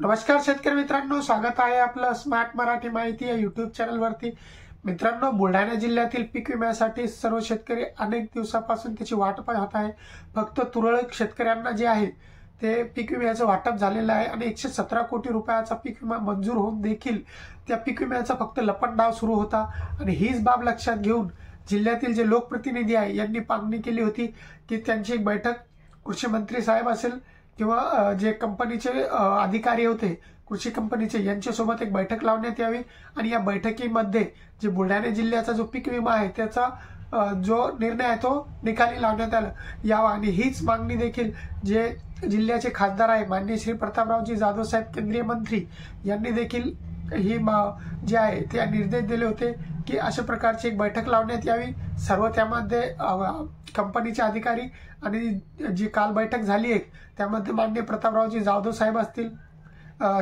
नमस्कार शेतकरी मित्रांनो, स्वागत आहे आपलं स्मार्ट मराठी माहिती या यूट्यूब चॅनलवरती। मित्रांनो, बुलढाणा जिल्ह्यातील पीक विम्यासाठी सर्व शेतकरी अनेक दिवसापासून त्याची वाट पाहत आहे। फक्त तुरळक शेतकऱ्यांना जे आहे ते पीक विम्याचं वाटप झालेलं आहे आणि 117 कोटी रुपयाचा पीक विमा मंजूर होऊन देखील त्या पीक विम्याचा फक्त लपंडाव सुरू होता। आणि हीच बाब लक्षात घेऊन जिल्ह्यातील जे लोकप्रतिनिधी आहे यांनी मागणी केली होती की त्यांची एक बैठक कृषी मंत्री साहेब असेल किंवा जे कंपनीचे अधिकारी होते कृषी कंपनीचे यांच्यासोबत एक बैठक लावण्यात यावी आणि या बैठकीमध्ये जे बुलढाणा जिल्ह्याचा जो पीक विमा आहे त्याचा जो निर्णय आहे तो निकाली लावण्यात यावा। आणि हीच मागणी देखील जे जिल्ह्याचे खासदार आहे माननीय श्री प्रतापरावजी जाधव साहेब केंद्रीय मंत्री यांनी देखील ही जे आहे ते निर्देश दिले होते की अशा प्रकारची एक बैठक लावण्यात यावी। सर्व त्यामध्ये कंपनीचे अधिकारी आणि जी काल बैठक झाली आहे त्यामध्ये माननीय प्रतापरावजी जाधव साहेब असतील,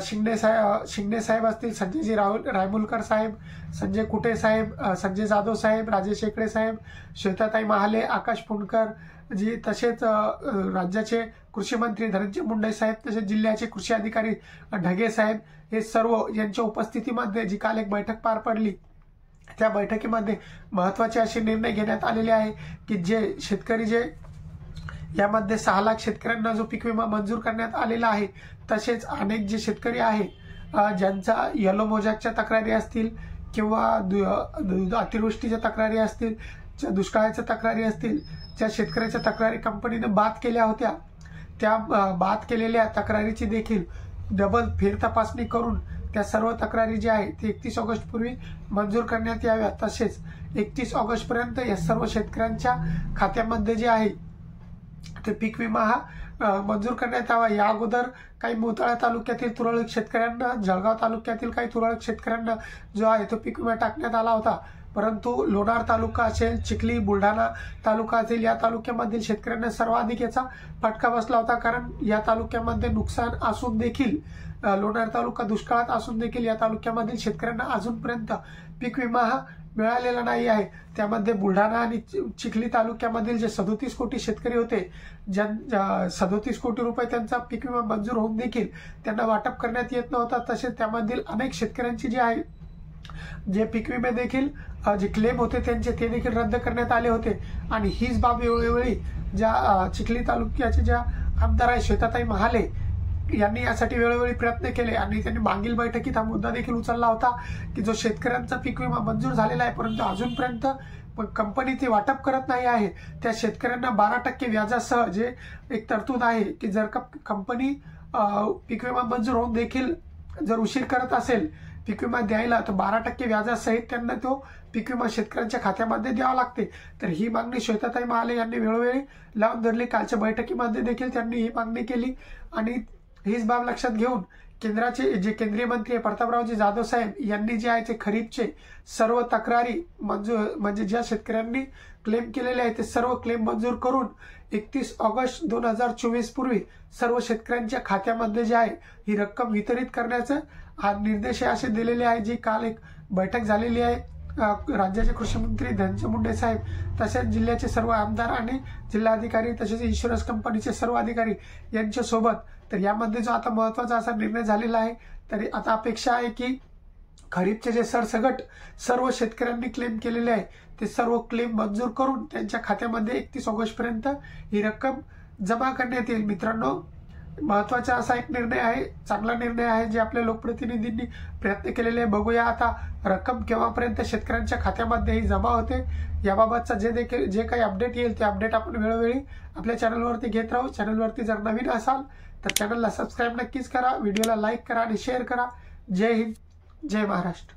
शिंदे साहेब असतील, संजयजी रायमुलकर साहेब, संजय कुटे साहेब, संजय जाधव साहेब, राजेश शेकडे साहेब, श्वेताताई महाले, आकाश पुणकर जी, तसेच राज्याचे कृषी मंत्री धनंजय मुंडे साहेब, तसेच जिल्ह्याचे कृषी अधिकारी ढगे साहेब, हे सर्व यांच्या उपस्थितीमध्ये जी काल एक बैठक पार पडली त्या बैठकीमध्ये महत्त्वाचे असे निर्णय घेण्यात आलेले आहे की जे शेतकरी जे यामध्ये 6 लाख शेतकऱ्यांना जो पीक विमा मंजूर करण्यात आलेला आहे, तसेच अनेक जे शेतकरी आहे ज्यांचा येलो मोजॅकच्या तक्रारी असतील किंवा अतिवृष्टीच्या तक्रारी असतील, दुष्काळाच्या तक्रारी असतील, ज्या शेतकऱ्याच्या तक्रारी कंपनीने बाद केल्या होत्या त्या बाद केलेल्या तक्रारीची देखील डबल फेर तपासणी करून त्या सर्व तक्रारी ज्या आहे ते 31 ऑगस्ट पूर्वी मंजूर करण्यात याव्या। तसेच 31 ऑगस्ट पर्यंत या सर्व शेतकऱ्यांच्या खात्यामध्ये जे आहे ते पीक विमा हा मंजूर करण्यात यावा। या अगोदर काही मोताळा तालुक्यातील तुरळक शेतकऱ्यांना, जळगाव तालुक्यातील काही तुरळक शेतकऱ्यांना जो आहे तो पीक विमा टाकण्यात आला होता, परंतु लोणार तालुका असेल, चिखली, बुलढाणा तालुका असेल या तालुक्यामधील शेतकऱ्यांना सर्वाधिक याचा फटका बसला होता। कारण या तालुक्यामध्ये नुकसान असून देखील, लोणार तालुका दुष्काळात असून देखील या तालुक्यामधील शेतकऱ्यांना अजूनपर्यंत पीक विमा हा मिळालेला नाही आहे। त्यामध्ये बुलढाणा आणि चिखली तालुक्यामधील जे 37 कोटी शेतकरी होते, 37 कोटी रुपये त्यांचा पीक विमा मंजूर होऊन देखील त्यांना वाटप करण्यात येत नव्हता। तसेच त्यामधील अनेक शेतकऱ्यांची जे आहे जे पीक विमे देखील जे क्लेम होते त्यांचे ते देखील रद्द करण्यात आले होते। आणि हीच बाब वेळोवेळी ज्या चिखली तालुक्याचे ज्या आमदार आहे श्वेताताई महाले यांनी यासाठी वेळोवेळी प्रयत्न केले आणि त्यांनी मागील बैठकीत हा मुद्दा देखील उचलला होता की जो शेतकऱ्यांचा पीक विमा मंजूर झालेला आहे परंतु अजूनपर्यंत कंपनी ते वाटप करत नाही आहे, त्या शेतकऱ्यांना 12% व्याजासह जे एक तरतूद आहे की जर का कंपनी पीक विमा मंजूर होऊन देखील जर उशीर करत असेल पीक विमा द्यायला तर 12% व्याजासहित त्यांना तो पीक विमा शेतकऱ्यांच्या खात्यामध्ये द्यावा लागते। तर ही मागणी श्वेताताई महाले यांनी वेळोवेळी लावून धरली। कालच्या बैठकीमध्ये देखील त्यांनी ही मागणी केली आणि हीच बाब लक्षात घेऊन केंद्राचे जे केंद्रीय मंत्री प्रतापरावजी जाधव साहेब यांनी जे आहे ते खरीपचे सर्व तक्रारी मंजूर म्हणजे ज्या शेतकऱ्यांनी क्लेम केलेले आहे ते सर्व क्लेम मंजूर करून 31 ऑगस्ट 2024 पूर्वी सर्व शेतकऱ्यांच्या खात्यामध्ये जे आहे ही रक्कम वितरित करण्याचे हा निर्देश असे दिलेले आहे। जी काल एक बैठक झालेली आहे राज्याचे कृषी मंत्री धनंजय मुंडे साहेब, तसेच जिल्ह्याचे सर्व आमदार आणि जिल्हाधिकारी, तसेच इन्शुरन्स कंपनीचे सर्व अधिकारी यांच्या सोबत। तर यामध्ये जो आता महत्त्वाचा असा निर्णय झालेला आहे तरी आता अपेक्षा आहे की खरीपचे जे सरसगट सर्व शेतकऱ्यांनी क्लेम केलेले आहे ते सर्व क्लेम मंजूर करून त्यांच्या खात्यामध्ये 31 ऑगस्ट पर्यंत ही रक्कम जमा करण्यात येईल। मित्रांनो, महत्त्वाचा असा एक निर्णय आहे, चांगला निर्णय आहे जे आपल्या लोकप्रतिनिधींनी प्रयत्न केलेले। बघूया आता रक्कम केव्हापर्यंत शेतकऱ्यांच्या खात्यामध्ये ही जमा होते। याबाबतचा जे काही अपडेट येईल ते अपडेट आपण वेळोवेळी आपल्या चॅनलवरती घेत राहू। चॅनलवरती जर नवीन असाल तर चॅनलला सबस्क्राईब नक्कीच करा, व्हिडिओला लाईक करा आणि शेअर करा। जय हिंद, जय महाराष्ट्र।